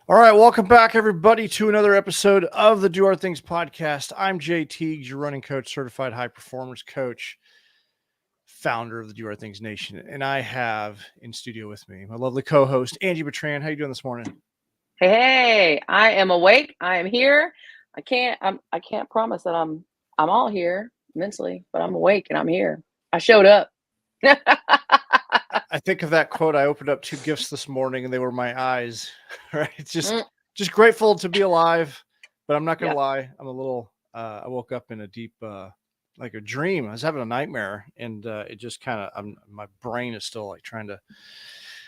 All right, welcome back, everybody, to another episode of the Do Our Things podcast. I'm Jay Teagues, your running coach, certified high performance coach, founder of the Do Our Things Nation, and I have in studio with me my lovely co-host Angie Bertrand. How you doing this morning? Hey, I am awake. I am here. I can't promise that I'm all here mentally, but I'm awake and I'm here. I showed up. I think of that quote. I opened up 2 gifts this morning, and they were my eyes. Right, Mm, just grateful to be alive. But I'm not gonna yeah. lie, I'm a little. I woke up in a deep, like a dream. I was having a nightmare, and it just kind of. My brain is still like trying to.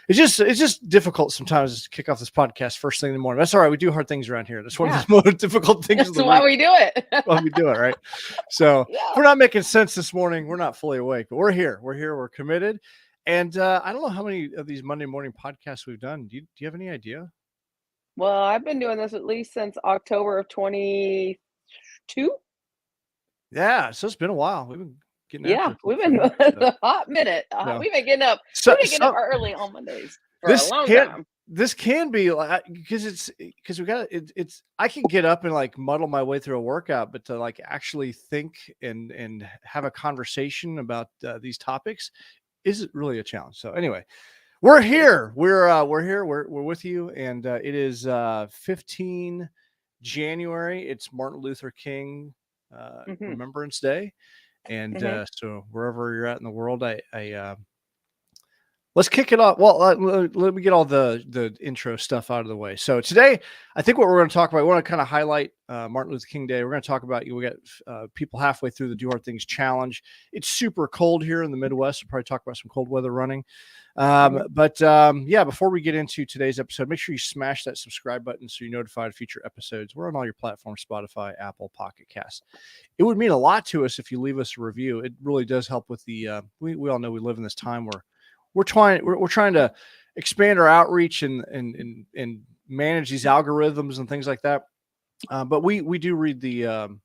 It's just difficult sometimes to kick off this podcast first thing in the morning. That's all right. We do hard things around here. That's one of the most difficult things of That's the why week. we do it. Why we do it, right? So Yeah. if we're not making sense this morning, we're not fully awake, but we're here. We're here. We're committed. And I don't know how many of these Monday morning podcasts we've done. Do you have any idea? Well, I've been doing this at least since October of 22. Yeah, so it's been a while. We've been getting after Yeah, it we've for a been minute. a hot minute. So, We've been getting up. so, We've been getting up so early on Mondays for a this long can time. this can be like because we got it's I can get up and like muddle my way through a workout, but to like actually think and have a conversation about these topics is really a challenge. So anyway, we're here. We're here. We're with you, and it is 15 January. It's Martin Luther King hmm Remembrance Day, and hmm so wherever you're at in the world, let's kick it off. Well, let me get all the intro stuff out of the way. So today, I think what we're going to talk about, we want to kind of highlight Martin Luther King Day. We're going to talk about, we got people halfway through the Do Our Things Challenge. It's super cold here in the Midwest. We'll probably talk about some cold weather running. Yeah, before we get into today's episode, make sure you smash that subscribe button so you're notified of future episodes. We're on all your platforms, Spotify, Apple, Pocket Cast. It would mean a lot to us if you leave us a review. It really does help with the, we all know we live in this time where we're trying to expand our outreach and manage these algorithms and things like that. But we do read the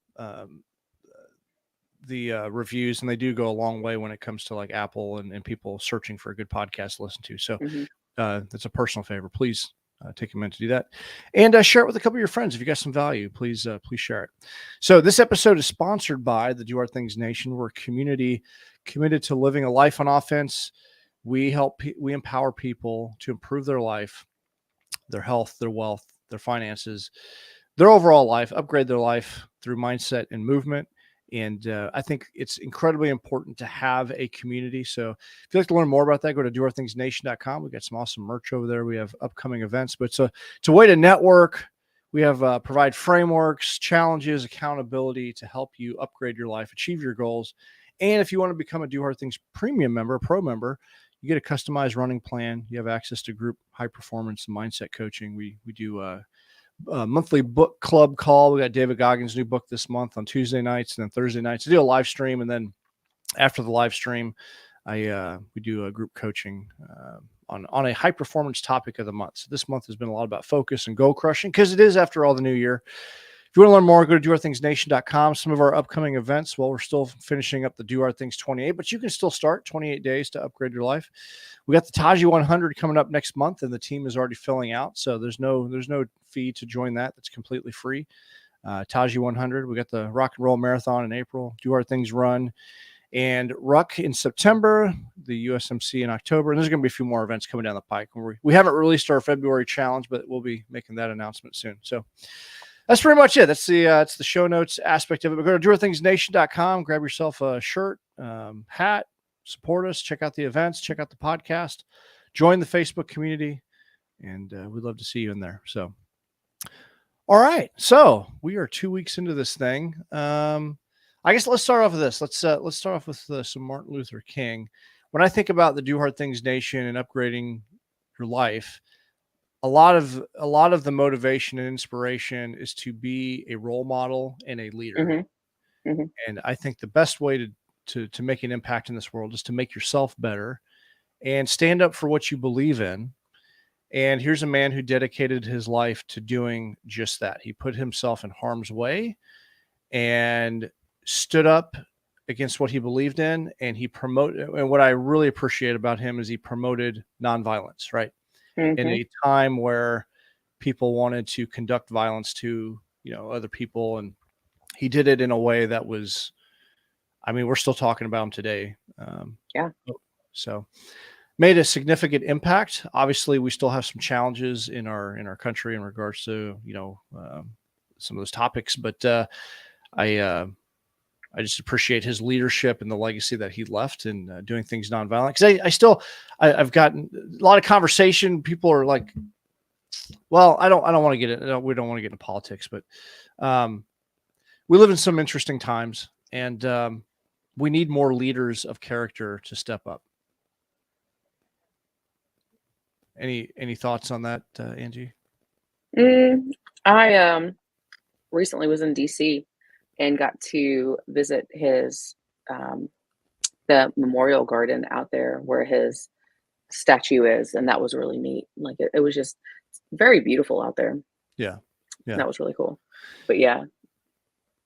reviews, and they do go a long way when it comes to like Apple and people searching for a good podcast to listen to. So hmm that's a personal favor. Please take a minute to do that, and share it with a couple of your friends. If you got some value, please share it. So this episode is sponsored by the Do Our Things Nation. We're a community committed to living a life on offense. We empower people to improve their life, their health, their wealth, their finances, their overall life, upgrade their life through mindset and movement. And I think it's incredibly important to have a community. So if you'd like to learn more about that, go to doourthingsnation.com. We've got some awesome merch over there. We have upcoming events, but it's a way to network. We have provide frameworks, challenges, accountability to help you upgrade your life, achieve your goals. And if you want to become a Do Our Things premium member, a pro member, you get a customized running plan. You have access to group high performance and mindset coaching. We do a monthly book club call. We got David Goggins' new book this month on Tuesday nights, and then Thursday nights I do a live stream, and then after the live stream, we do a group coaching on a high performance topic of the month. So this month has been a lot about focus and goal crushing because it is, after all, the new year. If you want to learn more, go to doourthingsnation.com. Some of our upcoming events, well, we're still finishing up the Do Our Things 28, but you can still start 28 days to upgrade your life. We got the Taji 100 coming up next month, and the team is already filling out. So there's no fee to join that. That's completely free. Taji 100. We got the Rock and Roll Marathon in April, Do Our Things Run, and Ruck in September, the USMC in October. And there's going to be a few more events coming down the pike. We haven't released our February challenge, but we'll be making that announcement soon. So that's pretty much it. That's it's the show notes aspect of it. But go to doourthingsnation.com, grab yourself a shirt, hat, support us, check out the events, check out the podcast, join the Facebook community, and we'd love to see you in there. So, all right. So we are 2 weeks into this thing. I guess let's start off with this. Let's start off with some Martin Luther King. When I think about the Do Hard Things Nation and upgrading your life, a lot of the motivation and inspiration is to be a role model and a leader. hmm hmm And I think the best way to make an impact in this world is to make yourself better and stand up for what you believe in. And here's a man who dedicated his life to doing just that. He put himself in harm's way and stood up against what he believed in. And and what I really appreciate about him is he promoted nonviolence, right? In hmm a time where people wanted to conduct violence to, other people. And he did it in a way that was, I mean, we're still talking about him today. Yeah. So made a significant impact. Obviously, we still have some challenges in our country in regards to, some of those topics, but I just appreciate his leadership and the legacy that he left in doing things nonviolent. Because I've gotten a lot of conversation. People are like, well, I don't want to get it. We don't want to get into politics, but we live in some interesting times, and we need more leaders of character to step up. Any thoughts on that, Angie? I recently was in DC and got to visit his the memorial garden out there where his statue is, and that was really neat. Like it was just very beautiful out there. Yeah. That was really cool. But yeah,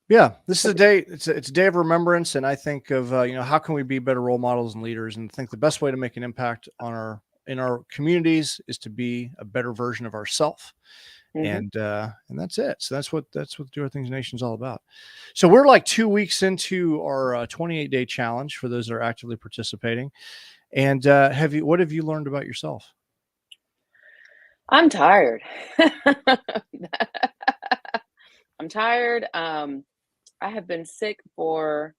this is a day. It's a day of remembrance, and I think of how can we be better role models and leaders, and I think the best way to make an impact in our communities is to be a better version of ourselves. And that's it. So that's what Do Our Things Nation is all about. So we're like 2 weeks into our 28-day challenge for those that are actively participating. And what have you learned about yourself? I'm tired. I'm tired. I have been sick for,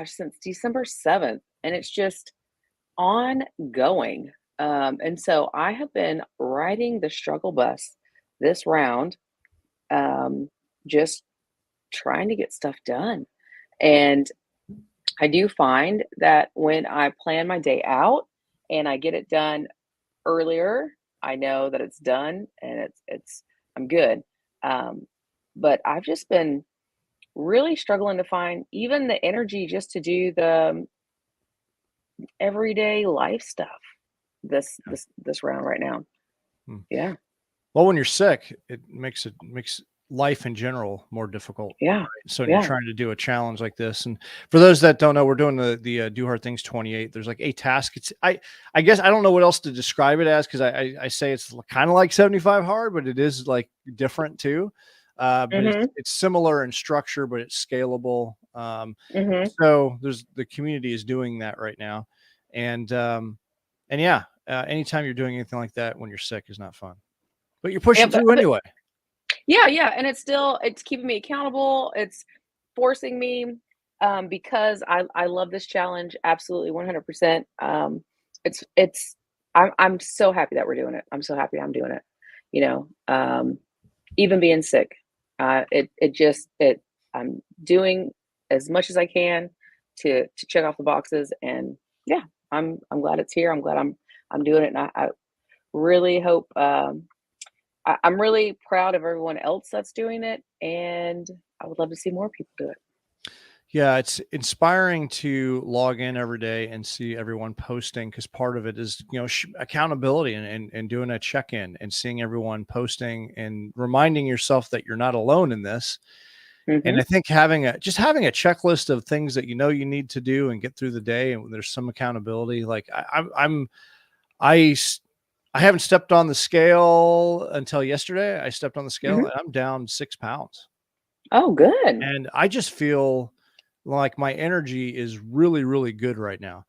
since December 7th, and it's just ongoing. And so I have been riding the struggle bus this round, just trying to get stuff done. And I do find that when I plan my day out and I get it done earlier, I know that it's done and I'm good. But I've just been really struggling to find even the energy just to do the everyday life stuff this round right now. Yeah. Well, when you're sick, it makes life in general more difficult. Yeah. Right? So when you're trying to do a challenge like this, and for those that don't know, we're doing the Do Hard Things 28. There's like 8 tasks. I guess I don't know what else to describe it as, because I say it's kind of like 75 hard, but it is like different too. But it's similar in structure, but it's scalable. So the community is doing that right now, and yeah, anytime you're doing anything like that when you're sick is not fun, but you're pushing through anyway. Yeah. And it's keeping me accountable. It's forcing me, because I love this challenge. Absolutely. 100%. I'm so happy that we're doing it. I'm so happy I'm doing it. Even being sick, I'm doing as much as I can to check off the boxes, and yeah, I'm glad it's here. I'm glad I'm doing it. And I really hope, I'm really proud of everyone else that's doing it, and I would love to see more people do it. Yeah, it's inspiring to log in every day and see everyone posting, because part of it is, accountability and doing a check-in and seeing everyone posting and reminding yourself that you're not alone in this. And I think having a checklist of things that you need to do and get through the day, and there's some accountability. Like I haven't stepped on the scale until yesterday. I stepped on the scale and I'm down 6 pounds. Oh, good. And I just feel like my energy is really, really good right now.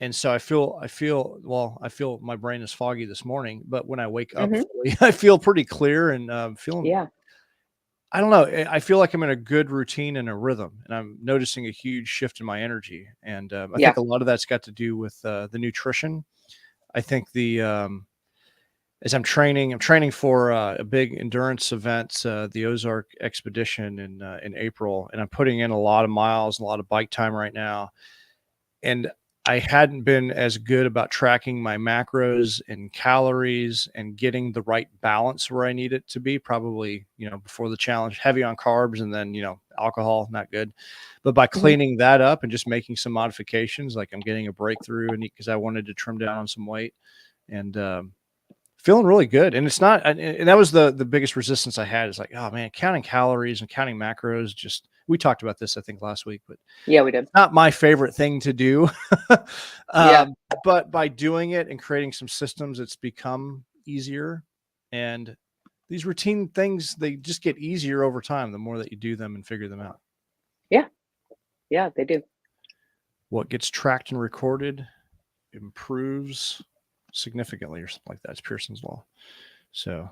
And so I feel my brain is foggy this morning, but when I wake up fully, I feel pretty clear and feeling, I don't know. I feel like I'm in a good routine and a rhythm, and I'm noticing a huge shift in my energy. And I think a lot of that's got to do with the nutrition. I think as I'm training for a big endurance event, the Ozark Expedition in April, and I'm putting in a lot of miles and a lot of bike time right now. And I hadn't been as good about tracking my macros and calories and getting the right balance where I need it to be, probably, before the challenge, heavy on carbs and then, alcohol, not good. But by cleaning that up and just making some modifications, like I'm getting a breakthrough, and because I wanted to trim down on some weight, and feeling really good. And it's not, and that was the biggest resistance I had, is like, oh man, counting calories and counting macros. We talked about this, I think, last week, but yeah, we did. Not my favorite thing to do. But by doing it and creating some systems, it's become easier. And these routine things, they just get easier over time the more that you do them and figure them out. Yeah. Yeah, they do. What gets tracked and recorded improves significantly, or something like that. It's Pearson's law. So,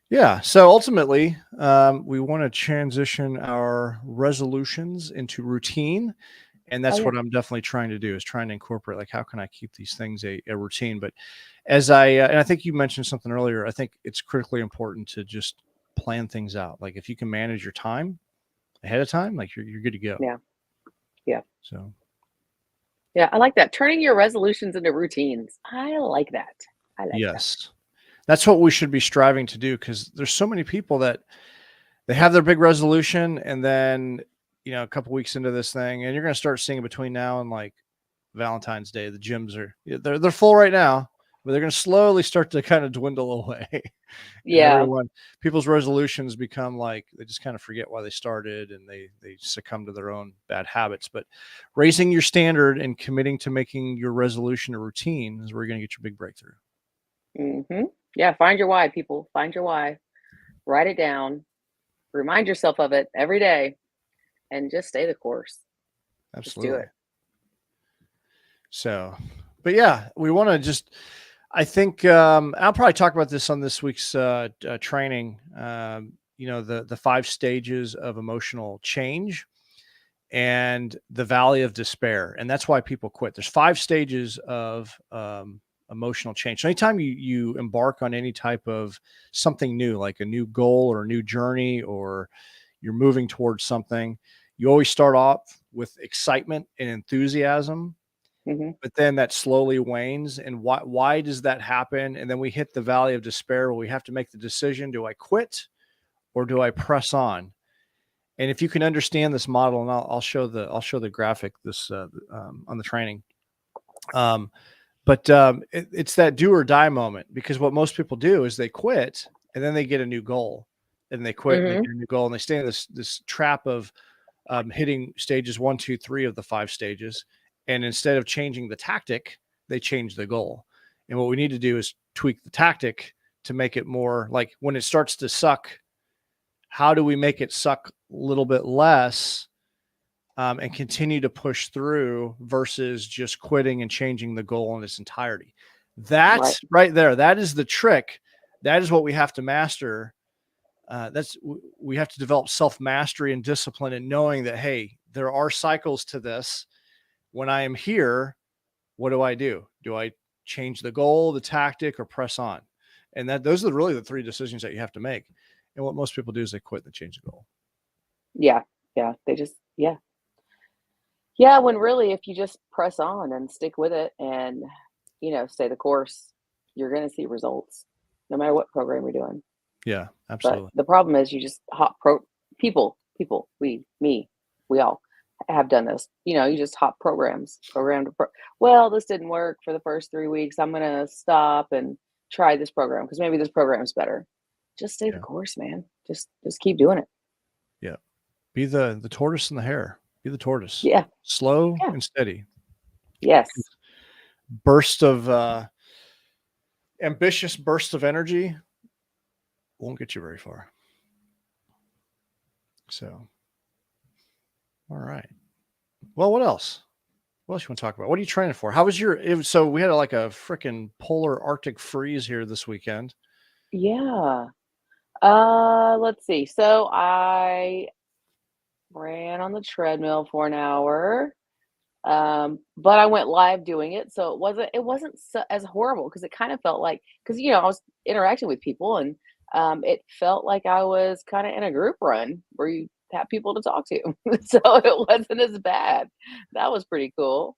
yeah. So ultimately, we want to transition our resolutions into routine. And Oh that's yeah. what I'm definitely trying to do, is trying to incorporate, like, how can I keep these things a routine? But as and I think you mentioned something earlier, I think it's critically important to just plan things out. Like, if you can manage your time ahead of time, like, you're good to go. Yeah. Yeah. So, Yeah. I like that. Turning your resolutions into routines. I like that. I like that. yes, that's what we should be striving to do, because there's so many people that they have their big resolution, and then, a couple weeks into this thing, and you're going to start seeing between now and like Valentine's Day, the gyms are, they're full right now, but they're going to slowly start to kind of dwindle away. Yeah. People's resolutions become like, they just kind of forget why they started, and they succumb to their own bad habits. But raising your standard and committing to making your resolution a routine is where you're going to get your big breakthrough. Yeah. Find your why, people. Find your why. Write it down. Remind yourself of it every day and just stay the course. Just do Absolutely. it. So, but yeah, we want to just, I think, I'll probably talk about this on this week's training. The 5 stages of emotional change and the valley of despair, and that's why people quit. There's 5 stages of emotional change. So anytime you embark on any type of something new, like a new goal or a new journey, or you're moving towards something, you always start off with excitement and enthusiasm, Hmm. but then that slowly wanes. And why does that happen? And then we hit the valley of despair, where we have to make the decision: do I quit or do I press on? And if you can understand this model, and I'll show the graphic this on the training. It's that do or die moment, because what most people do is they quit, and then they get a new goal, and they quit and they Hmm. get a new goal, and they stay in this trap of hitting stages 1, 2, 3 of the 5 stages. And instead of changing the tactic, they change the goal. And what we need to do is tweak the tactic to make it more like, when it starts to suck, how do we make it suck a little bit less, and continue to push through, versus just quitting and changing the goal in its entirety. Right. That's right there. That is the trick. That is what we have to master. We have to develop self-mastery and discipline, and knowing that, hey, there are cycles to this. When I am here, what do I do? Do I change the goal, the tactic, or press on? And those are really the 3 decisions that you have to make. And what most people do is they quit and change the goal. Yeah. Yeah. They just, yeah. Yeah. When really, if you just press on and stick with it and, stay the course, you're going to see results no matter what program you're doing. Yeah, But absolutely. the problem is you just people, we all have done this. You just hop programs, well, this didn't work for the first 3 weeks. I'm gonna stop and try this program because maybe this program's better. Just stay the Yeah. course, man. Just keep doing it. Yeah. Be the tortoise and the hare. Be the tortoise. Yeah. Slow Yeah. and steady. Yes. Burst of ambitious burst of energy won't get you very far. So, all right. Well, what else? What else you want to talk about? What are you training for? How was so we had like a freaking polar Arctic freeze here this weekend. Yeah. Let's see. So I ran on the treadmill for an hour. But I went live doing it, so it wasn't as horrible because it kind of felt like because I was interacting with people and it felt like I was kind of in a group run where you have people to talk to, so it wasn't as bad. That was pretty cool.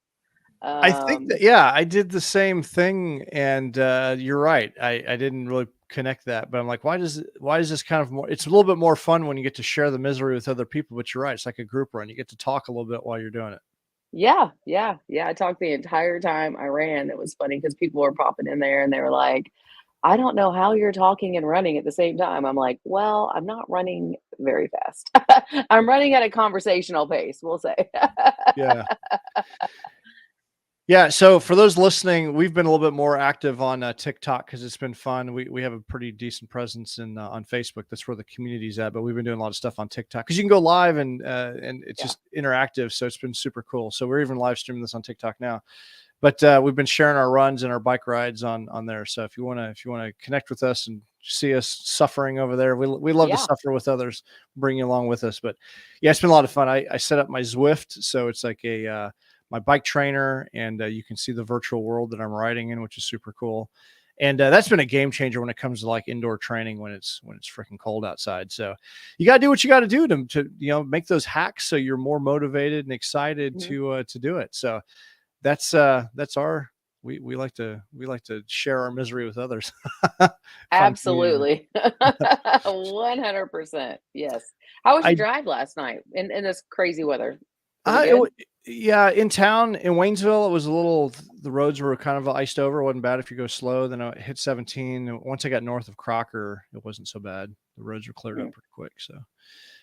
I think that, Um, yeah, I did the same thing, and you're right. I didn't really connect that, but I'm like, why is this kind of more? It's a little bit more fun when you get to share the misery with other people. But you're right. It's like a group run. You get to talk a little bit while you're doing it. yeah, yeah, yeah. I talked the entire time I ran. It was funny because people were popping in there and they were like, I don't know how you're talking and running at the same time. I'm like, well, I'm not running very fast. I'm running at a conversational pace, we'll say. Yeah. Yeah. So for those listening, we've been a little bit more active on TikTok because it's been fun. We have a pretty decent presence on Facebook. That's where the community's at. But we've been doing a lot of stuff on TikTok because you can go live and it's Yeah. just interactive. So it's been super cool. So we're even live streaming this on TikTok now. But we've been sharing our runs and our bike rides on there. So if you wanna connect with us and see us suffering over there, we love to Yeah. suffer with others, bring you along with us. But yeah, it's been a lot of fun. I set up my Zwift, so it's like a my bike trainer, and you can see the virtual world that I'm riding in, which is super cool. And that's been a game changer when it comes to like indoor training when it's freaking cold outside. So you got to do what you got to do to make those hacks so you're more motivated and excited Mhm. to do it. So that's our we like to share our misery with others. Find community there. Absolutely. 100%. Yes. How was your I drive last night in this crazy weather? Was it I good? yeah, in town in Waynesville, it was a little. The roads were kind of iced over. It wasn't bad if you go slow. Then I hit 17. Once I got north of Crocker, it wasn't so bad. The roads were cleared Mm, up pretty quick. So good.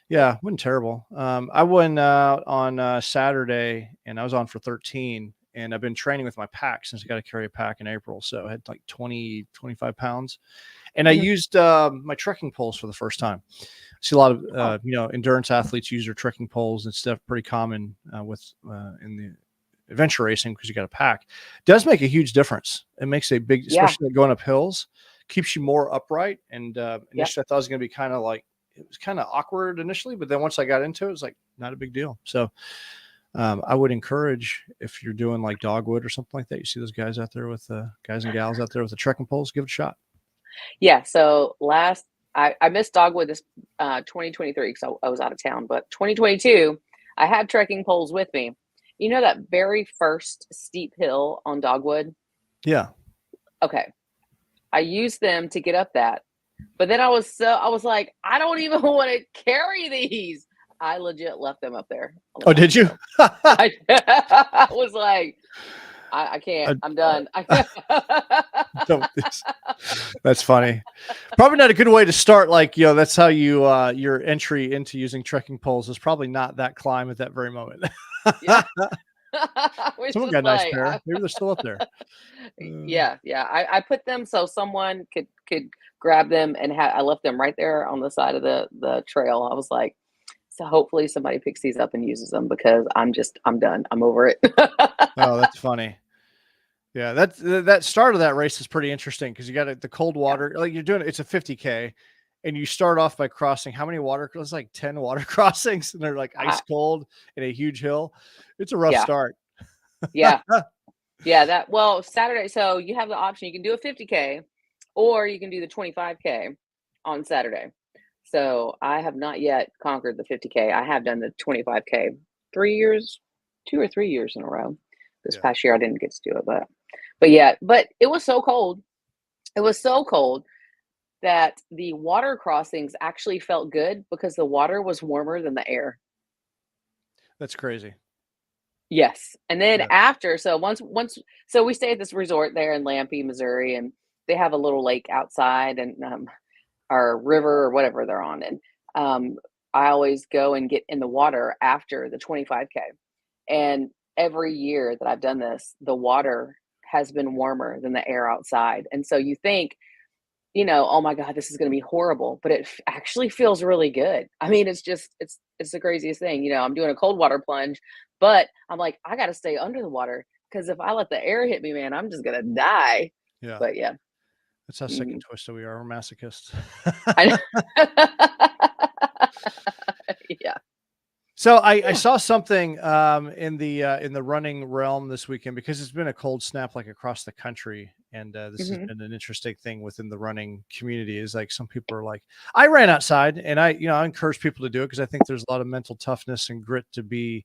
yeah, wasn't terrible. I went out on Saturday and I was on for 13. And I've been training with my pack since I got to carry a pack in April. So I had like 25 pounds. And I Mhm. used my trekking poles for the first time. I see a lot of Oh, endurance athletes use their trekking poles and stuff. Pretty common with in the adventure racing because you got a pack. It does make a huge difference. It makes a big, yeah. especially going up hills, keeps you more upright. And Yep. initially, I thought it was going to be kind of like it was kind of awkward initially, but then once I got into it, it was like not a big deal. So I would encourage if you're doing like dogwood or something like that. You see those guys out there with guys and gals out there with the trekking poles, give it a shot. Yeah, so last I missed Dogwood this 2023 because I was out of town, but 2022 I had trekking poles with me. You know that very first steep hill on Dogwood? Yeah. Okay, I used them to get up that, but then I was like, I don't even want to carry these. I legit left them up there on the Oh, top of did the you? hill. I was like, I can't. I, I'm done. don't. That's funny. Probably not a good way to start. Like, that's how your entry into using trekking poles is probably not that climb at that very moment. Yeah. I was Someone got just a nice like, pair. Maybe they're still up there. Uh, yeah, yeah. I put them so someone could grab them and I left them right there on the side of the trail. I was like, so hopefully somebody picks these up and uses them because I'm done. I'm over it. oh, that's funny. Yeah, that start of that race is pretty interesting because you got the cold Yeah. water. Like you're doing it's a 50K, and you start off by crossing how many water? It's like 10 water crossings, and they're like I, ice cold in a huge hill. It's a rough yeah. start. Yeah. Yeah, that well, Saturday, so you have the option. You can do a 50K or you can do the 25K on Saturday. So I have not yet conquered the 50K. I have done the 25K 3 years, 2 or 3 years in a row. This Yeah, past year I didn't get to do it, but yeah, but it was so cold. It was so cold that the water crossings actually felt good because the water was warmer than the air. that's crazy. Yes, and then Yeah, after so once so we stay at this resort there in Lampe, Missouri, and they have a little lake outside and, or river or whatever they're on, and, I always go and get in the water after the 25K, and every year that I've done this, the water has been warmer than the air outside, and so you think, "Oh my god, this is gonna be horrible," but it actually feels really good. I mean, it's just it's the craziest thing, I'm doing a cold water plunge, but I'm like, "I gotta stay under the water because if I let the air hit me, man, I'm just gonna die." yeah. But yeah, That's how sick and mhm. twisted we are. We're masochists. I Yeah, So I yeah, saw something in the running realm this weekend because it's been a cold snap like across the country, and this has mhm, been an interesting thing within the running community. Is like some people are like, I ran outside, and I encourage people to do it because I think there's a lot of mental toughness and grit to be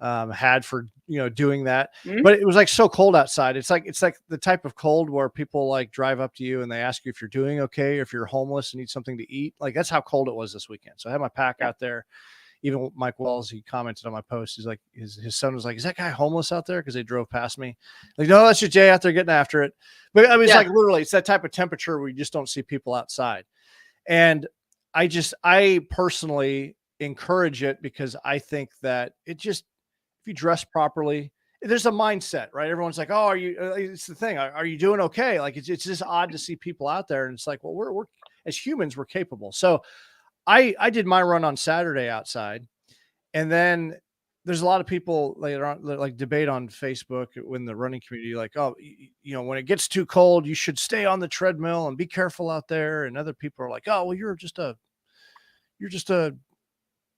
had for doing that. mhm, But it was like so cold outside. It's like the type of cold where people like drive up to you and they ask you if you're doing okay or if you're homeless and need something to eat. Like that's how cold it was this weekend. So I had my pack yeah, out there. Even Mike Wells, he commented on my post. He's like, his son was like, "Is that guy homeless out there?" Because they drove past me. Like, no, that's just Jay out there getting after it. But I mean, it's yeah, like literally, it's that type of temperature where you just don't see people outside. And I personally encourage it because I think that it just, if you dress properly there's a mindset, right? Everyone's like, oh, are you, it's the thing. Are you doing okay? Like, it's just odd to see people out there. And it's like, well, we're as humans, we're capable. So I did my run on Saturday outside. And then there's a lot of people later on, like debate on Facebook when the running community, like, oh, when it gets too cold, you should stay on the treadmill and be careful out there. And other people are like, oh, well, you're just a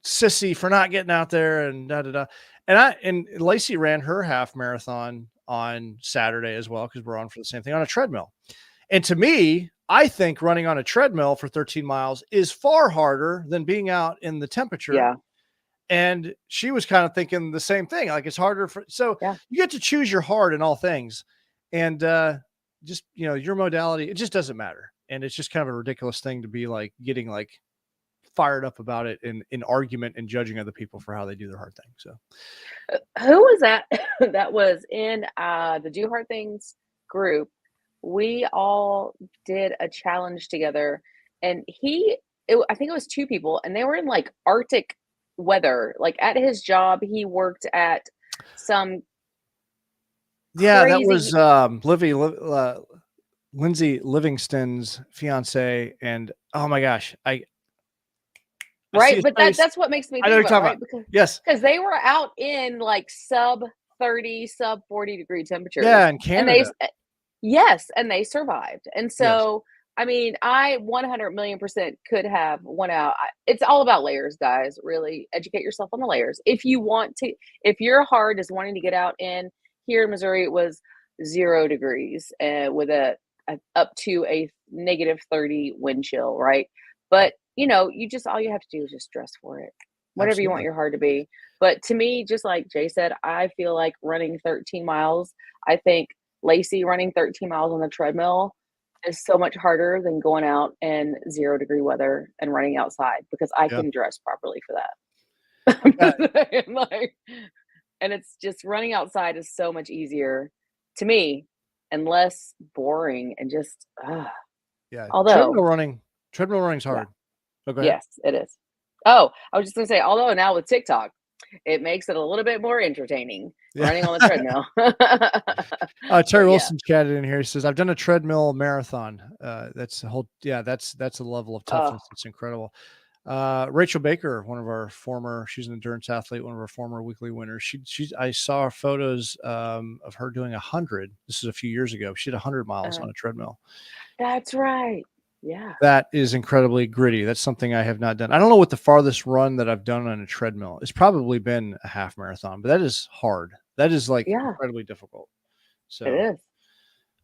sissy for not getting out there and da da da. And Lacey ran her half marathon on Saturday as well, because we're on for the same thing on a treadmill. And to me, I think running on a treadmill for 13 miles is far harder than being out in the temperature. Yeah. And she was kind of thinking the same thing. Like, it's harder so Yeah. you get to choose your heart in all things. And just, your modality, it just doesn't matter. And it's just kind of a ridiculous thing to be like getting like fired up about it in argument and judging other people for how they do their hard thing. So Who was that that was in the Do Hard Things group? We all did a challenge together, and I think it was two people, and they were in like Arctic weather. Like at his job, he worked at some yeah, that crazy. was Lindsay Livingston's fiance, and oh my gosh, I see Right, his but face. that's what makes me I know think what you're about it, talking right? about. Yes, Because they were out in like sub 30, sub 40-degree temperatures, yeah, in and they Canada. yes, and they survived. And Yes, so, I mean, I 100,000,000% could have went out. It's all about layers, guys. Really educate yourself on the layers. If you want to, if your heart is wanting to get out in, here in Missouri, it was 0 degrees with a up to a -30 wind chill, right? But you just all you have to do is just dress for it, whatever you want absolutely. your heart to be. But to me, just like Jay said, I feel like running 13 miles. I think Lacey running 13 miles on the treadmill is so much harder than going out in 0-degree weather and running outside, because I Yeah. can dress properly for that. Yeah, I'm just saying, like, and it's just running outside is so much easier to me and less boring and just, yeah. although, Treadmill running's yeah, hard. Oh, go ahead. yes, it is. Oh, I was just gonna say, although now with TikTok, it makes it a little bit more entertaining Yeah. running on the treadmill. Terry But yeah. Wilson's chatted in here. He says, I've done a treadmill marathon. That's a whole, yeah, that's a level of Oh, toughness. It's incredible. Rachel Baker, she's an endurance athlete, one of our former weekly winners. I saw photos of her doing 100. This is a few years ago. She did 100 miles uh, on a treadmill. that's right. Yeah. That is incredibly gritty. That's something I have not done. I don't know what the farthest run that I've done on a treadmill. It's probably been a half marathon, but that is hard. That is like Yeah, incredibly difficult. it So, is.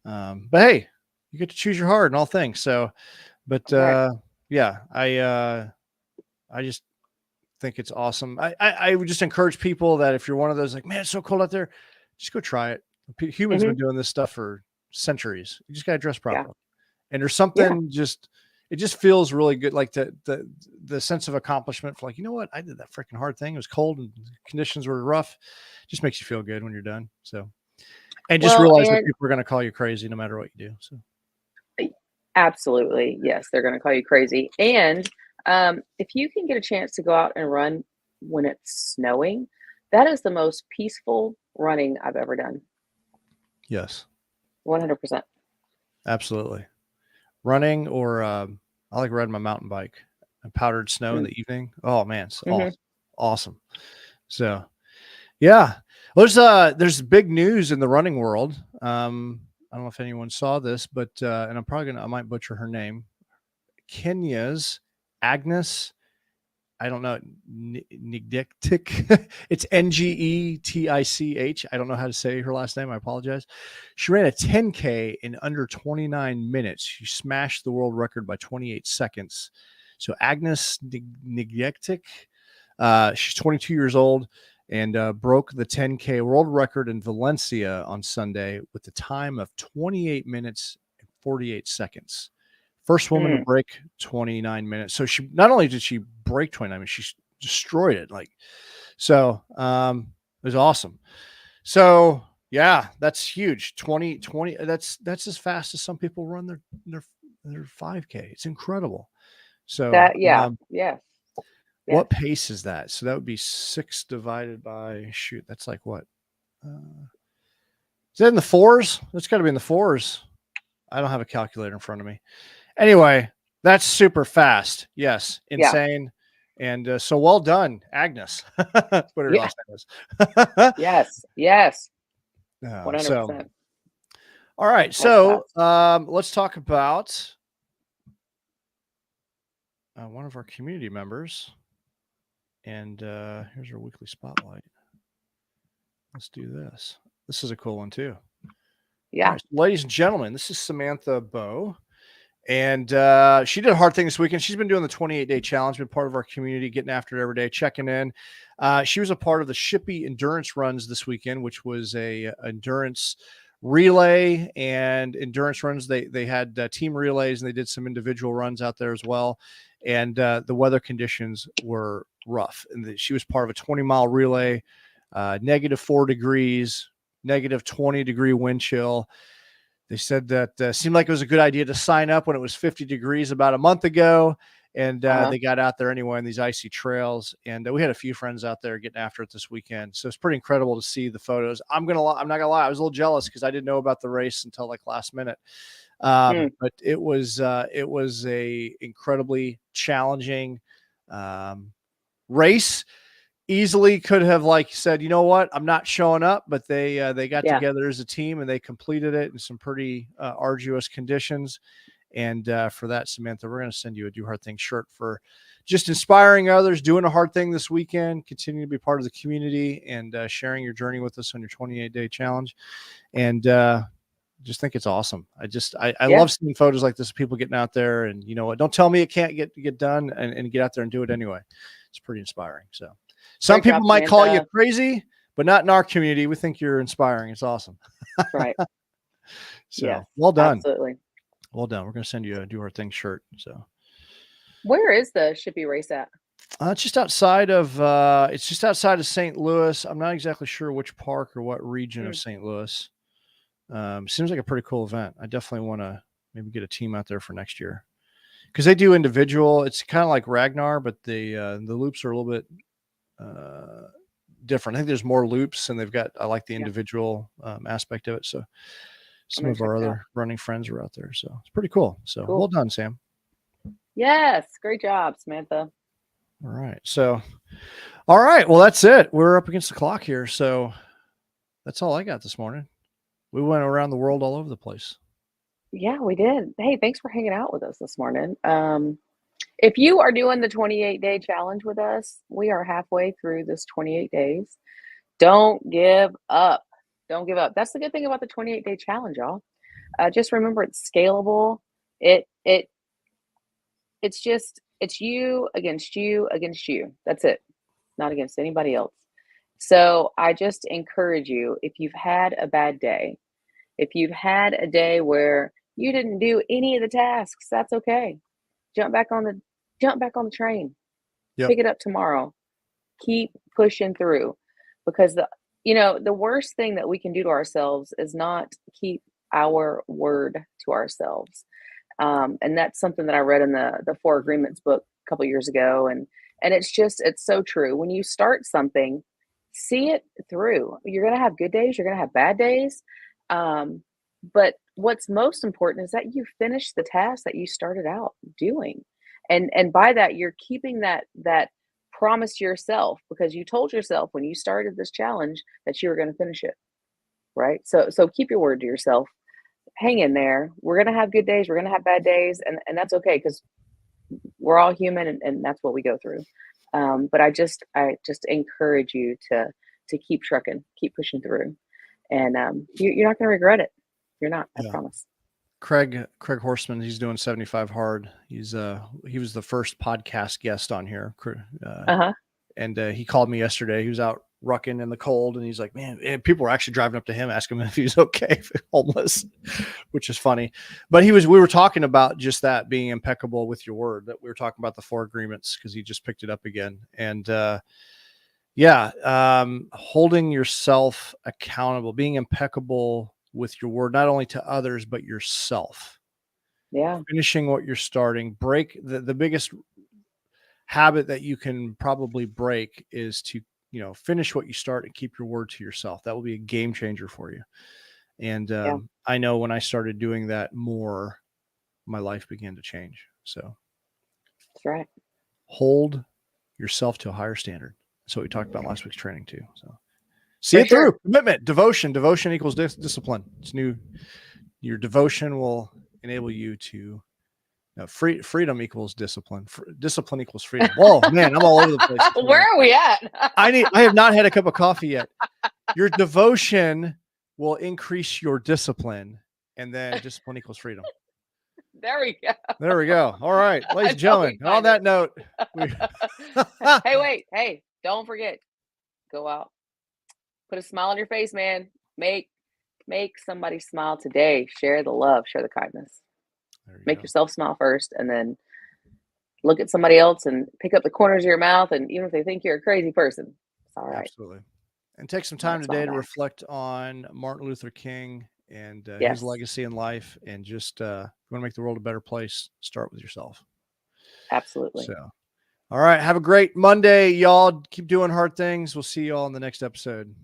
but hey, you get to choose your heart and all things. So, but Right. yeah, I just think it's awesome. I would just encourage people that if you're one of those like, man, it's so cold out there, just go try it. Humans have Mhm. been doing this stuff for centuries. You just got to dress Yeah. properly. And there's Yeah. something it just feels really good. Like the sense of accomplishment for like, you know what? I did that freaking hard thing. It was cold and conditions were rough. Just makes you feel good when you're done. So, and just Well, realize that and people are going to call you crazy no matter what you do. So, absolutely, yes, they're gonna call you crazy. And, if you can get a chance to go out and run when it's snowing, that is the most peaceful running I've ever done. yes, 100%. absolutely. Running or I like riding my mountain bike and powdered snow in Mm, the evening. Oh man, it's mhm. awesome. Awesome. So yeah. Well, there's big news in the running world. I don't know if anyone saw this, but and I might butcher her name. Kenya's Agnes, I don't know, Nigdektic. It's Ngetich. I don't know how to say her last name. I apologize. She ran a 10K in under 29 minutes. She smashed the world record by 28 seconds. So Agnes Nigdektic, she's 22 years old and broke the 10K world record in Valencia on Sunday with the time of 28 minutes and 48 seconds. First woman to Mm, break 29 minutes. So she not only did she break 29 minutes, she destroyed it. It was awesome. So yeah, that's huge. 20. That's as fast as some people run their 5K. It's incredible. So that yeah, yes, yes. what pace is that? So that would be 6 divided by, shoot, that's like what? Is that in the fours? That's got to be in the fours. I don't have a calculator in front of me. Anyway, that's super fast. Yes, Yeah. insane. And so well done, Agnes. What her Yeah. last name is. Yes. Yes. So, 100%. all right. That's So fast. let's talk about one of our community members. And here's our weekly spotlight. Let's do this. This is a cool one too. All Yeah. right, ladies and gentlemen, this is Samantha Bowe. And she did a hard thing this weekend. She's been doing the 28-day challenge, been part of our community, getting after it every day, checking in. She was a part of the Shippy endurance runs this weekend, which was a endurance relay and endurance runs. They had team relays, and they did some individual runs out there as well. And the weather conditions were rough. And she was part of a 20-mile relay, -4 degrees, -20-degree wind chill. They said that seemed like it was a good idea to sign up when it was 50 degrees about a month ago. And they got out there anyway on these icy trails. And we had a few friends out there getting after it this weekend. So it's pretty incredible to see the photos. I'm not gonna lie. I was a little jealous because I didn't know about the race until like last minute. But it was a incredibly challenging race. Easily could have like said, you know what, I'm not showing up, but they got Yeah. together as a team and they completed it in some pretty arduous conditions. And for that, Samantha, we're going to send you a Do Hard Thing shirt for just inspiring others, doing a hard thing this weekend, continue to be part of the community, and sharing your journey with us on your 28-day challenge. And just think it's awesome. I Yeah. love seeing photos like this of people getting out there, and you know what, don't tell me it can't get done, and get out there and do it anyway. It's pretty inspiring. So some Great people job, might call you Samantha. crazy, but not in our community. We think you're inspiring. It's awesome. Right. Yes. So well done. Absolutely. Well done. We're going to send you a Do Our Thing shirt. So Where is the Shippy race at? it's just outside of St. Louis. I'm not exactly sure which park or what region of St. Louis. Seems like a pretty cool event. I definitely want to maybe get a team out there for next year because they do individual. It's kind of like Ragnar, but the loops are a little bit different. I think there's more loops, and I like the Yeah. individual aspect of it. So some I'm of gonna our check it out. other running friends are out there. So it's pretty cool. So Cool. well done, Sam. Yes. Great job, Samantha. All right. So, all right. Well, that's it. We're up against the clock here. So that's all I got this morning. We went around the world all over the place. Yeah, we did. Hey, thanks for hanging out with us this morning. If you are doing the 28-day challenge with us, we are halfway through this 28 days. Don't give up. Don't give up. That's the good thing about the 28-day challenge, y'all. Just remember it's scalable. It's you against you against you. That's it. Not against anybody else. So I just encourage you, if you've had a bad day, if you've had a day where you didn't do any of the tasks, that's okay. Jump back on the train. Yep. Pick it up tomorrow. Keep pushing through, because the worst thing that we can do to ourselves is not keep our word to ourselves. And that's something that I read in the Four Agreements book a couple years ago, and it's so true. When you start something, see it through. You're gonna have good days, you're gonna have bad days, but what's most important is that you finish the task that you started out doing, and by that you're keeping that promise to yourself, because you told yourself when you started this challenge that you were going to finish it, right? So keep your word to yourself. Hang in there. We're going to have good days, we're going to have bad days, and that's okay, because we're all human, and that's what we go through. But I just encourage you to keep trucking, keep pushing through, and you're not going to regret it. You're not. I promise. Craig Horseman, he's doing 75 hard. He was the first podcast guest on here. And he called me yesterday. He was out rucking in the cold, and he's like, man, and people were actually driving up to him, asking him if he was okay, homeless, which is funny. But we were talking about just that, being impeccable with your word, that we were talking about the Four Agreements, because he just picked it up again. And holding yourself accountable, being impeccable with your word, not only to others, but yourself. Yeah. Finishing what you're starting. Break the biggest habit that you can probably break is to finish what you start and keep your word to yourself. That will be a game changer for you. And Yeah. I know when I started doing that more, my life began to change. So That's right. hold yourself to a higher standard. That's what we talked about last week's training too. So see For it sure. through. Commitment, devotion equals discipline. It's new. Your devotion will enable you to freedom equals discipline. Discipline equals freedom. Whoa, man, I'm all over the place. Where are we at? I have not had a cup of coffee yet. Your devotion will increase your discipline, and then discipline equals freedom. There we go. There we go. All right, ladies and gentlemen. On that note, hey, wait. Hey, don't forget. Go out. Put a smile on your face, man. Make somebody smile today. Share the love. Share the kindness. Make yourself smile first, and then look at somebody else and pick up the corners of your mouth. And even if they think you're a crazy person, it's all right. Absolutely. And take some time today to reflect on Martin Luther King and his legacy in life, and just you want to make the world a better place, start with yourself. Absolutely. So, all right. Have a great Monday, y'all. Keep doing hard things. We'll see you all in the next episode.